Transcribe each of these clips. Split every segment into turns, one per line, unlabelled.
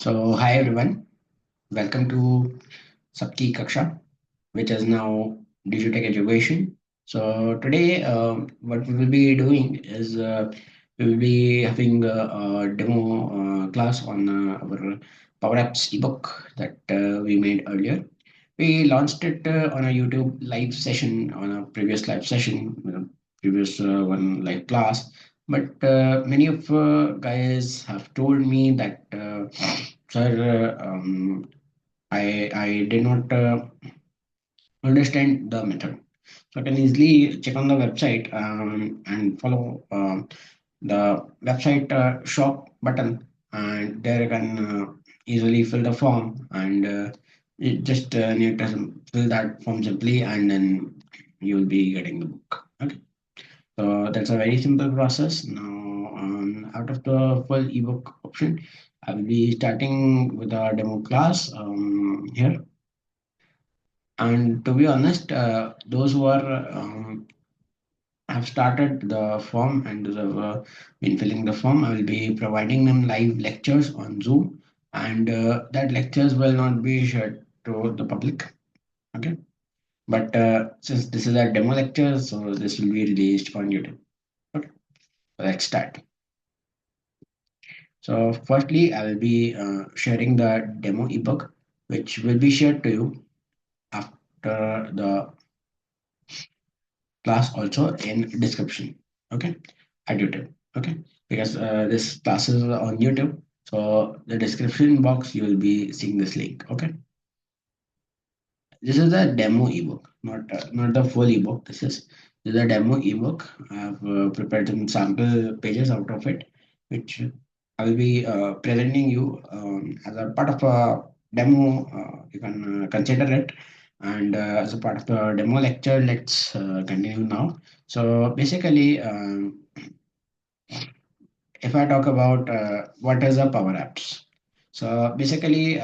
So, hi everyone, welcome to Sabki Kaksha, which is now Digital Education. So, today, what we will be doing is we will be having a demo class on our Power Apps ebook that we made earlier. We launched it on a YouTube live session, on a previous live session, previous one live class. But many of guys have told me that, sir, I did not understand the method. So I can easily check on the website and follow the website shop button, and there you can easily fill the form, and you just need to fill that form simply, and then you will be getting the book. Okay, so that's a very simple process. Now, out of the full ebook option, I will be starting with a demo class here. And to be honest, those who are have started the form and those have been filling the form, I will be providing them live lectures on Zoom, and that lectures will not be shared to the public. Okay, but since this is a demo lecture, so this will be released on YouTube. Okay, so let's start. So, firstly, I will be sharing the demo ebook, which will be shared to you after the class also in description. Okay, at YouTube. Okay, because this class is on YouTube, so the description box you will be seeing this link. Okay, this is the demo ebook, not the full ebook. This is a demo ebook. I have prepared some sample pages out of it, which I will be presenting you as a part of a demo. You can consider it, and as a part of the demo lecture, let's continue now. So basically, if I talk about what is a Power Apps. So basically,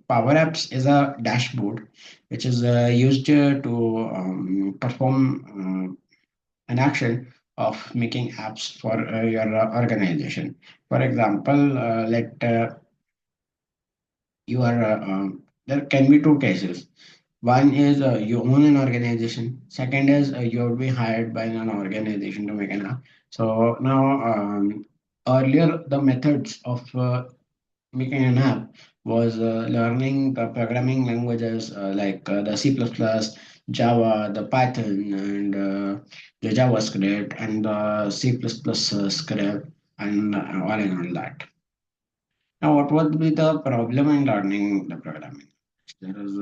Power Apps is a dashboard which is used to perform an action of making apps for your organization. For example, let you are there can be two cases. One is you own an organization. Second is you will be hired by an organization to make an app. So now, earlier the methods of making an app was learning the programming languages like the C++, Java, the Python, and the JavaScript, and the C++ script, and all and all that. Now, what would be the problem in learning the programming? There is,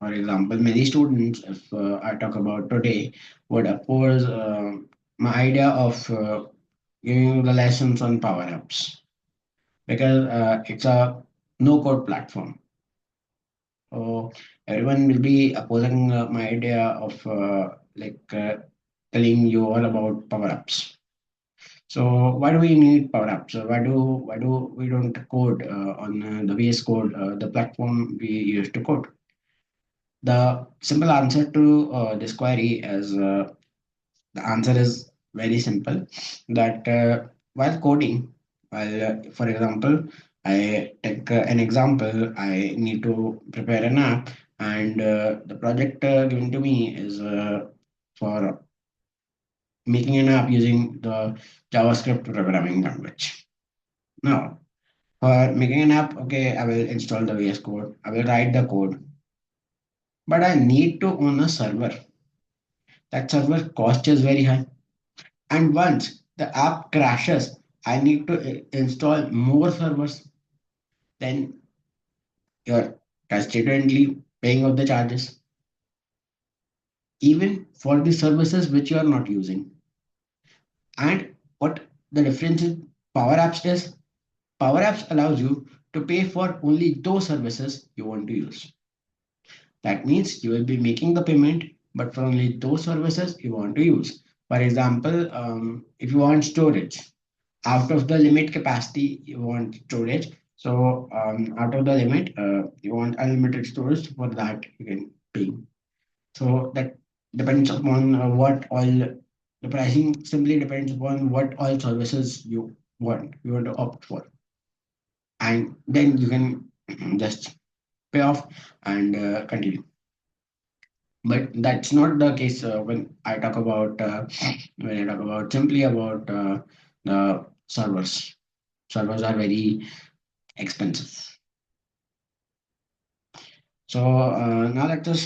for example, many students, if I talk about today, would oppose my idea of giving the lessons on Power Apps because it's a no-code platform. So everyone will be opposing my idea of telling you all about Power Apps. So why do we need Power Apps? So why do we don't code on the VS Code, the platform we use to code? The simple answer to this query is the answer is very simple. That while coding, for example, I take an example. I need to prepare an app, and the project given to me is for making an app using the JavaScript programming language. Now, for making an app, okay, I will install the VS Code. I will write the code, but I need to own a server. That server cost is very high. And once the app crashes, I need to install more servers. Then you're constantly paying out the charges, even for the services which you are not using. And what the difference in Power Apps is, Power Apps allows you to pay for only those services you want to use. That means you will be making the payment, but for only those services you want to use. For example, if you want storage, out of the limit capacity you want storage, so out of the limit you want unlimited storage. For that you can pay. So that depends upon what all the pricing simply depends upon what all services you want to opt for. and then you can just pay off and continue. But that's not the case when I talk about simply about the servers. Servers are very expensive. So now let us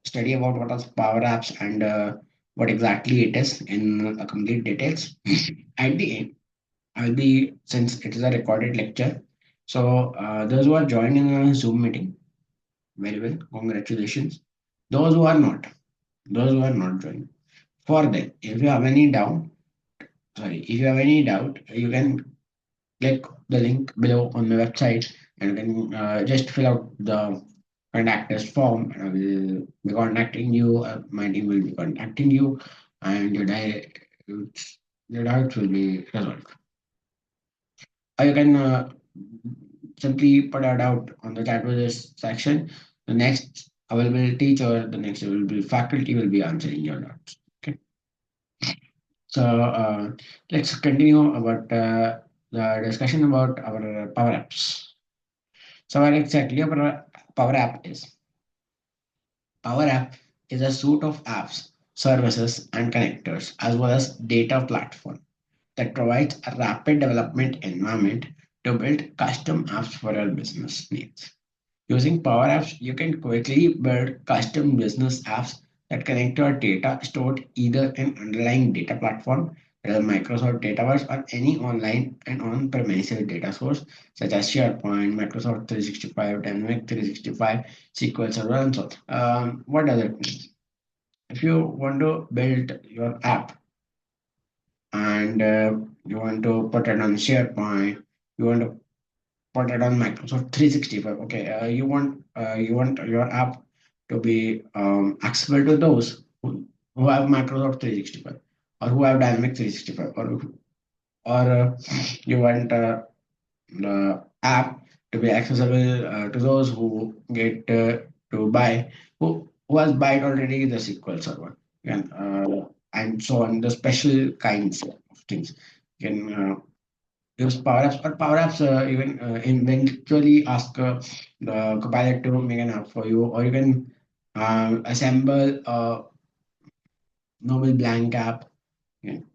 study about what are Power Apps and what exactly it is in complete details. At the end, I'll be, since it is a recorded lecture, so those who are joining a Zoom meeting, very well, congratulations. Those who are not, those who are not joining, for them, if you have any doubt, if you have any doubt, you can click the link below on the website and you can just fill out the contact us form and I will be contacting you. My team will be contacting you and your doubts will be resolved. Or you can simply put a doubt on the chat with this section. The next available teacher, the next available faculty will be answering your doubts. Okay. So let's continue about the discussion about our Power Apps. So what exactly a Power App is? Power App is a suite of apps, services, and connectors, as well as data platform that provides a rapid development environment to build custom apps for your business needs. Using Power Apps, you can quickly build custom business apps that connect to your data stored either in underlying data platform, whether Microsoft Dataverse or any online and on-premises data source such as SharePoint, Microsoft 365, Dynamic 365, SQL Server, and so on. What does it mean? If you want to build your app and you want to put it on SharePoint, you want to put it on Microsoft 365. Okay, you want your app to be accessible to those who have Microsoft 365 or who have Dynamic 365 or you want the app to be accessible to those who get to buy who has bought already the SQL Server and so on the special kinds of things. You can use Power Apps, but Power Apps even eventually ask the Copilot to make an app for you, or you can assemble a normal blank app, you can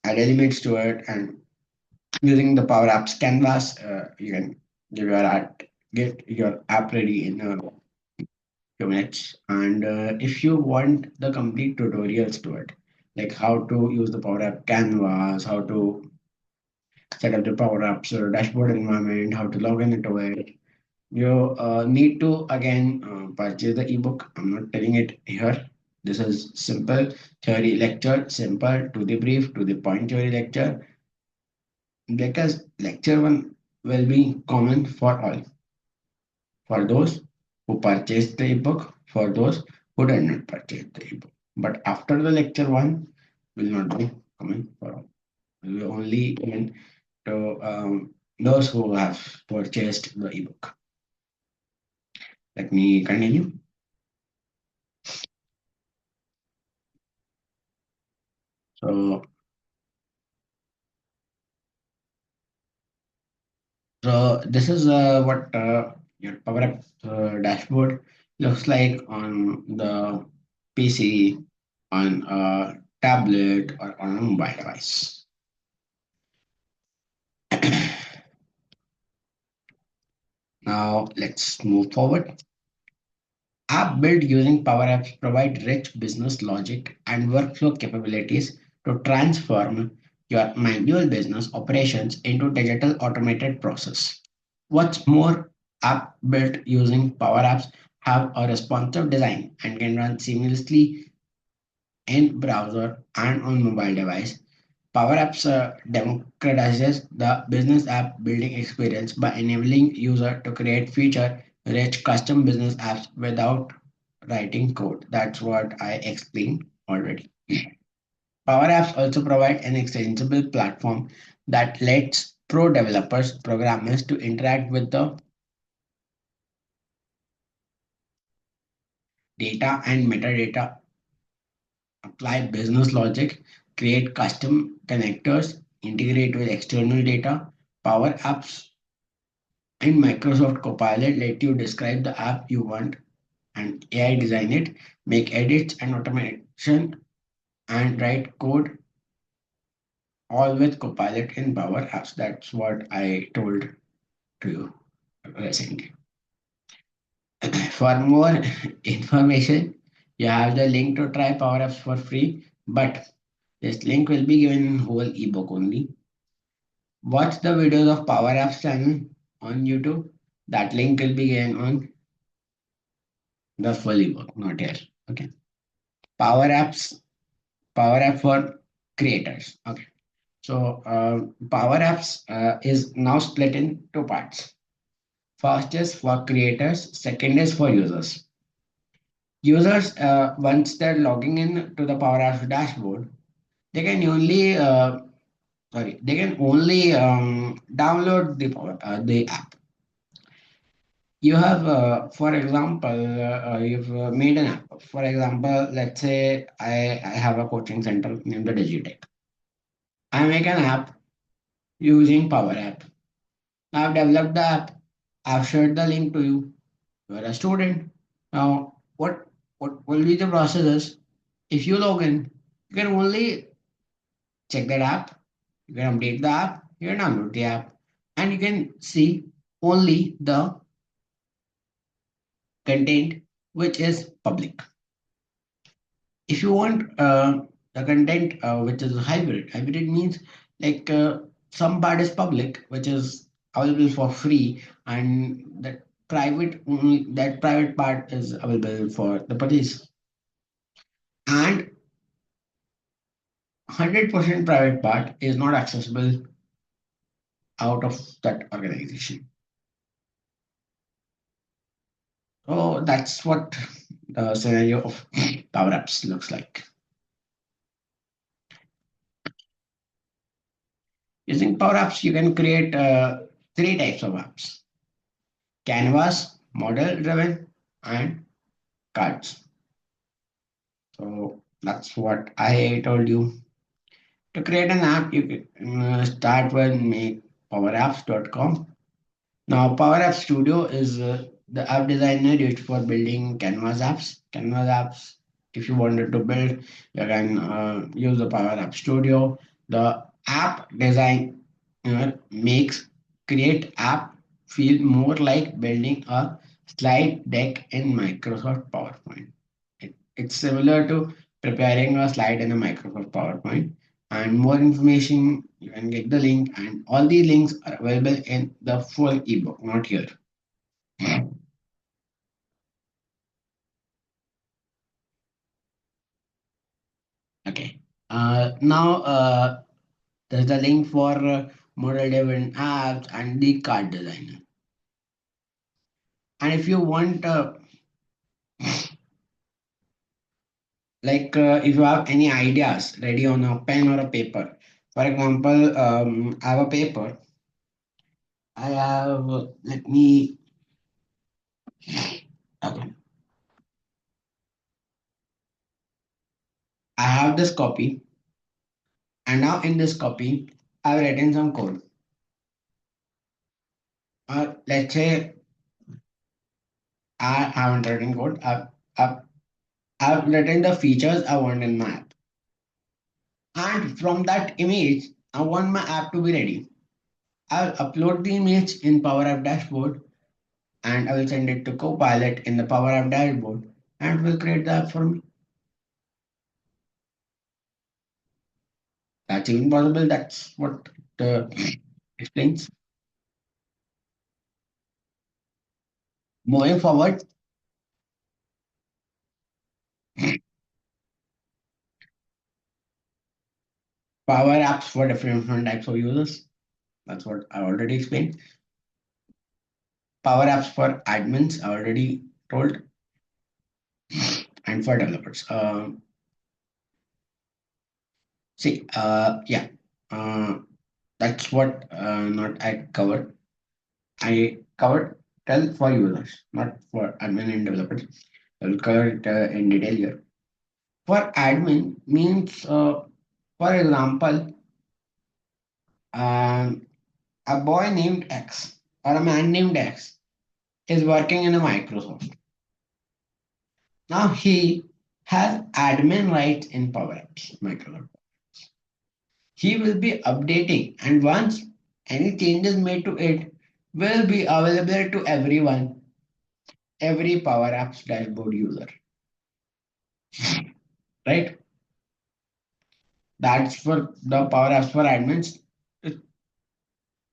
add elements to it, and using the Power Apps canvas, you can get your app ready in a few minutes. And if you want the complete tutorials to it, like how to use the Power App canvas, how to set up the Power Apps dashboard environment, how to log in into it, you need to again purchase the ebook. I'm not telling it here. This is simple theory lecture, simple to the brief, to the point theory lecture, because lecture one will be common for all, for those who purchase the ebook, for those who did not purchase the ebook. But after the lecture one will not be common for all. It will be only common to those who have purchased the ebook. Let me continue. So So this is what your Power App dashboard looks like on the PC, on a tablet, or on a mobile device. Now let's move forward. App built using Power Apps provide rich business logic and workflow capabilities to transform your manual business operations into digital automated process. What's more, app built using Power Apps have a responsive design and can run seamlessly in browser and on mobile device. Power Apps democratizes the business app building experience by enabling user to create feature-rich custom business apps without writing code. That's what I explained already. Power Apps also provide an extensible platform that lets pro developers, programmers to interact with the data and metadata, apply business logic, create custom connectors, integrate with external data. Power Apps And Microsoft Copilot let you describe the app you want and AI design it, make edits and automation and write code all with Copilot in Power Apps. That's what I told to you recently. For more information, you have the link to try Power Apps for free, but this link will be given in whole ebook only. Watch the videos of Power Apps channel on YouTube. That link will be given on the full ebook, not here. Okay. Power Apps, Power App for creators. Okay. So Power Apps is now split in two parts. First is for creators, second is for users. Users, once they're logging in to the Power Apps dashboard, they can only they can only download the app. You have, for example, you've made an app. For example, let's say I have a coaching center named the Digitech. I make an app using Power App. I've developed the app. I've shared the link to you. You're a student. Now, what will be the process is if you log in, you can only check that app, you can update the app, you can download the app, and you can see only the content which is public. If you want the content which is hybrid means like some part is public, which is available for free, and that private part is available for the purchase. And 100% private part is not accessible out of that organization. So that's what the scenario of Power Apps looks like. Using Power Apps, you can create three types of apps: Canvas, model driven, and cards. So that's what I told you. To create an app, you can start with make powerapps.com. Now, Power App Studio is the app designer used for building Canvas apps. Canvas apps, if you wanted to build, you can use the Power App Studio. The app design makes create app feel more like building a slide deck in Microsoft PowerPoint. It's similar to preparing a slide in a Microsoft PowerPoint. And more information, you can get the link, and all the links are available in the full ebook, not here. Okay. Now there's the link for model driven apps and the card designer. And if you want, if you have any ideas ready on a pen or a paper, for example, I have a paper. I have, let me, okay. I have this copy, and now in this copy, I've written some code. Let's say I haven't written code. I've, I've written the features I want in my app. And from that image, I want my app to be ready. I'll upload the image in Power App Dashboard, and I will send it to Copilot in the Power App Dashboard, and it will create the app for me. That's even possible. That's what explains. Moving forward, Power Apps for different types of users. That's what I already explained. Power Apps for admins, I already told, and for developers. Yeah, uh, that's what not I covered. I covered tell for users, not for admin and developers. I will cover it in detail here. For admin means, for example, um, a boy named X. or a man named X is working in a Microsoft. Now he has admin rights in Power Apps, Microsoft. He will be updating, and once any changes made to it will be available to everyone, every Power Apps dashboard user, right? That's for the Power Apps for admins.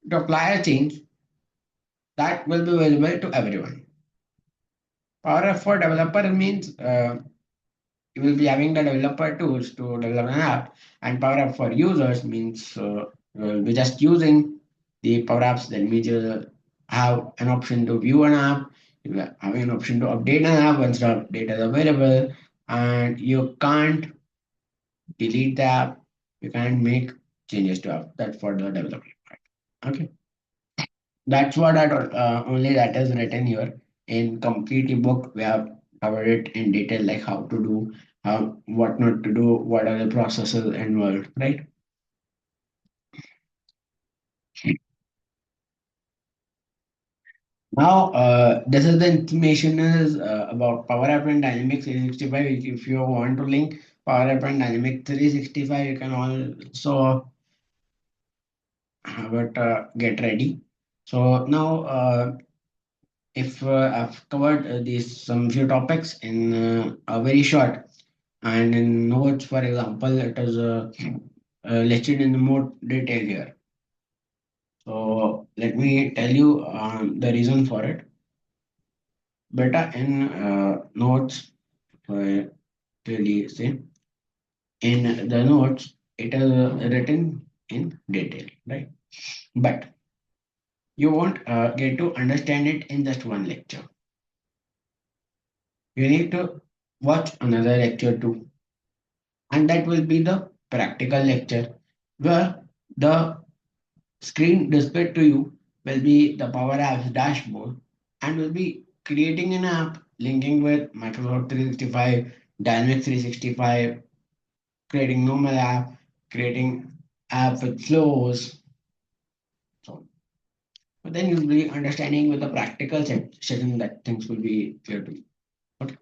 To apply a change, that will be available to everyone. Power Apps for developer means you will be having the developer tools to develop an app, and Power App for users means you will be just using the Power Apps. That means you will have an option to view an app, you will have an option to update an app once the update is available, and you can't delete the app, you can't make changes to app. That's for the developer. Okay, that's what I told. Only that is written here in complete ebook. We have covered it in detail, like how to do, what not to do, what are the processes involved, right? Now, this is the information is about Power App and Dynamics 365. If you want to link Power App and Dynamics 365, you can also have it get ready. So now, if I've covered these some few topics in a very short, and in notes, for example, it is listed in more detail here. So let me tell you the reason for it. Beta in notes, uh, clearly say in the notes, it is written in detail, right? But you won't get to understand it in just one lecture. You need to watch another lecture too, and that will be the practical lecture where the screen displayed to you will be the Power Apps dashboard and will be creating an app linking with Microsoft 365, Dynamics 365, creating normal app, creating app with flows. So, but then you'll be understanding with the practical session that things will be clear to you. Okay.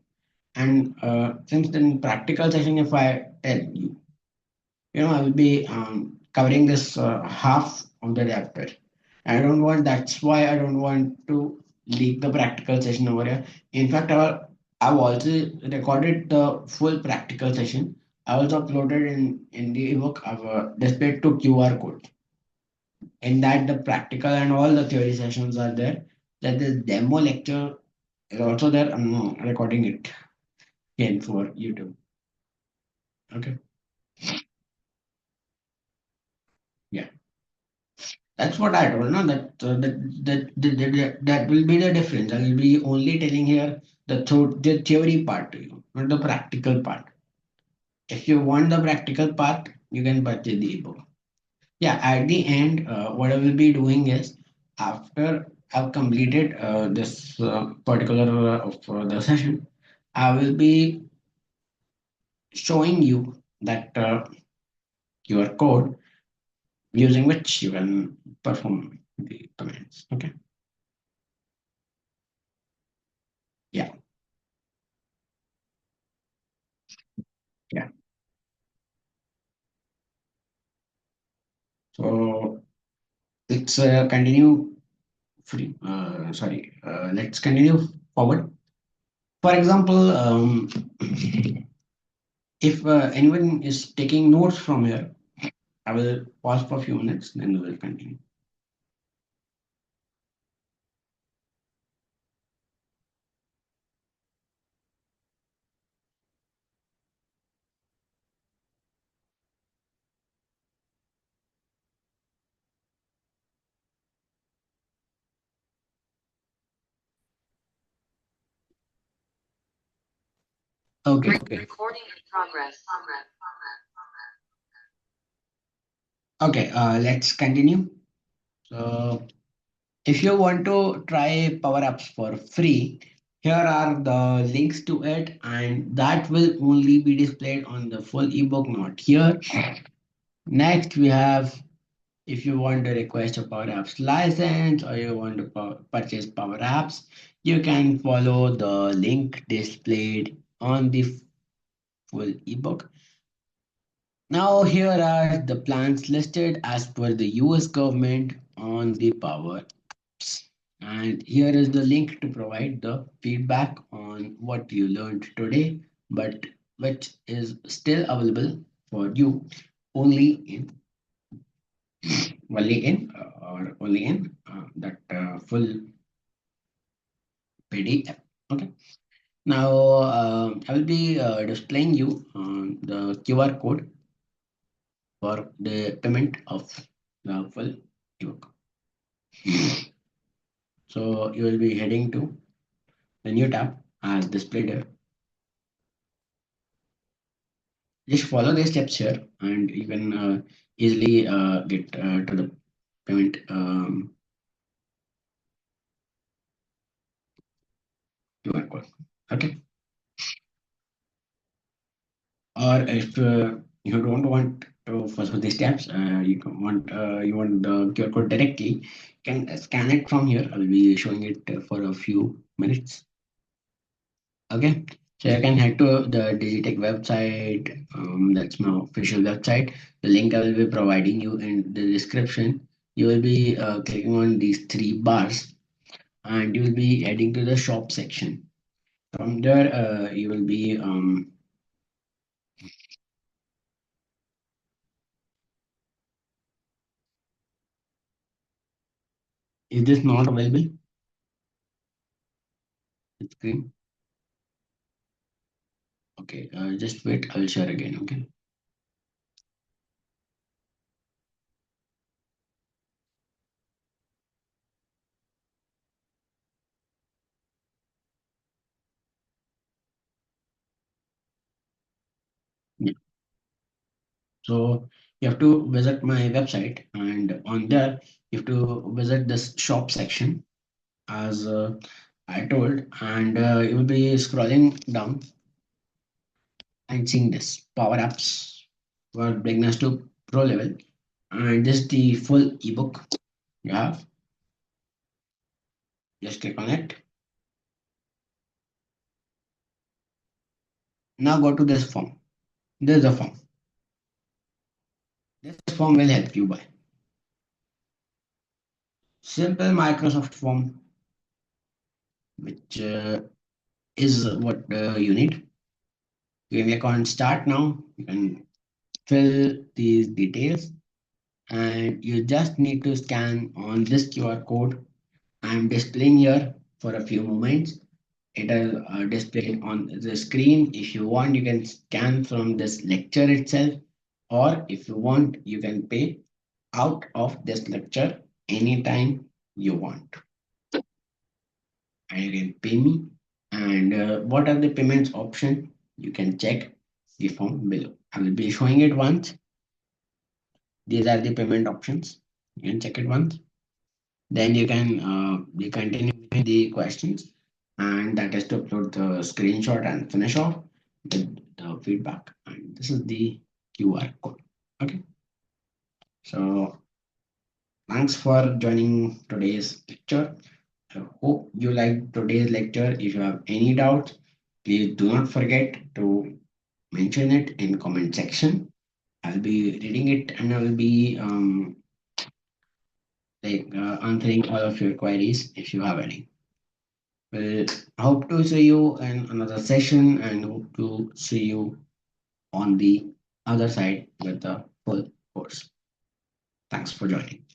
And since then practical session, if I tell you, I will be covering this half of the chapter. I don't want, that's why I don't want to leak the practical session over here. In fact, I've also recorded the full practical session. I also uploaded in the ebook. I've displayed to QR code. In that, the practical and all the theory sessions are there. That this demo lecture is also there. I'm recording it again for YouTube. Okay. Yeah. That's what I told. No, that will be the difference. I will be only telling here the theory part to you, not the practical part. If you want the practical part, you can purchase the ebook. Yeah, at the end, what I will be doing is after I've completed this particular of the session, I will be showing you that your code using which you can perform the commands. Okay. Yeah. Yeah. So let's continue let's continue forward. For example, if anyone is taking notes from here, I will pause for a few minutes, then we will continue. Okay, okay. Recording in progress. Okay, let's continue. So, if you want to try Power Apps for free, here are the links to it, and that will only be displayed on the full ebook, not here. Next, we have If you want to request a Power Apps license or you want to purchase Power Apps, you can follow the link displayed on the full ebook. Now, here are the plans listed as per the US government on the Power Apps. And here is the link to provide the feedback on what you learned today, but which is still available for you only in that full PDF. Okay. Now I will be displaying you the QR code for the payment of the full ebook. So you will be heading to the new tab as displayed here. Just follow the steps here, and you can easily get to the payment QR code. Okay. Or if you don't want to follow these steps, you want the QR code directly, you can scan it from here. I will be showing it for a few minutes. Okay, so you can head to the Digitech website. That's my official website. The link I will be providing you in the description. You will be clicking on these three bars, and you will be heading to the shop section. From there, you will be is this not available? The screen. Okay, just wait. I'll share again. Okay. Yeah. So you have to visit my website, and on there you have to visit this shop section as I told, and you will be scrolling down and seeing this Power Apps for beginners to pro level, and this is the full ebook you have. Just click on it. Now go to this form. This is the form. This form will help you by simple Microsoft form, which is what you need. You can click on start now. You can fill these details, and you just need to scan on this QR code I'm displaying here for a few moments. It will display on the screen. If you want, you can scan from this lecture itself, or if you want, you can pay out of this lecture anytime you want. And you can pay me. And what are the payments option? You can check the form below. I will be showing it once. These are the payment options. You can check it once. Then you can be continue with the questions, and that is to upload the screenshot and finish off with the feedback. And this is the QR code. Okay. So thanks for joining today's lecture. I hope you liked today's lecture. If you have any doubts, please do not forget to mention it in comment section. I'll be reading it and I will be answering all of your queries if you have any. Well, hope to see you in another session and hope to see you on the other side with the full course. Thanks for joining.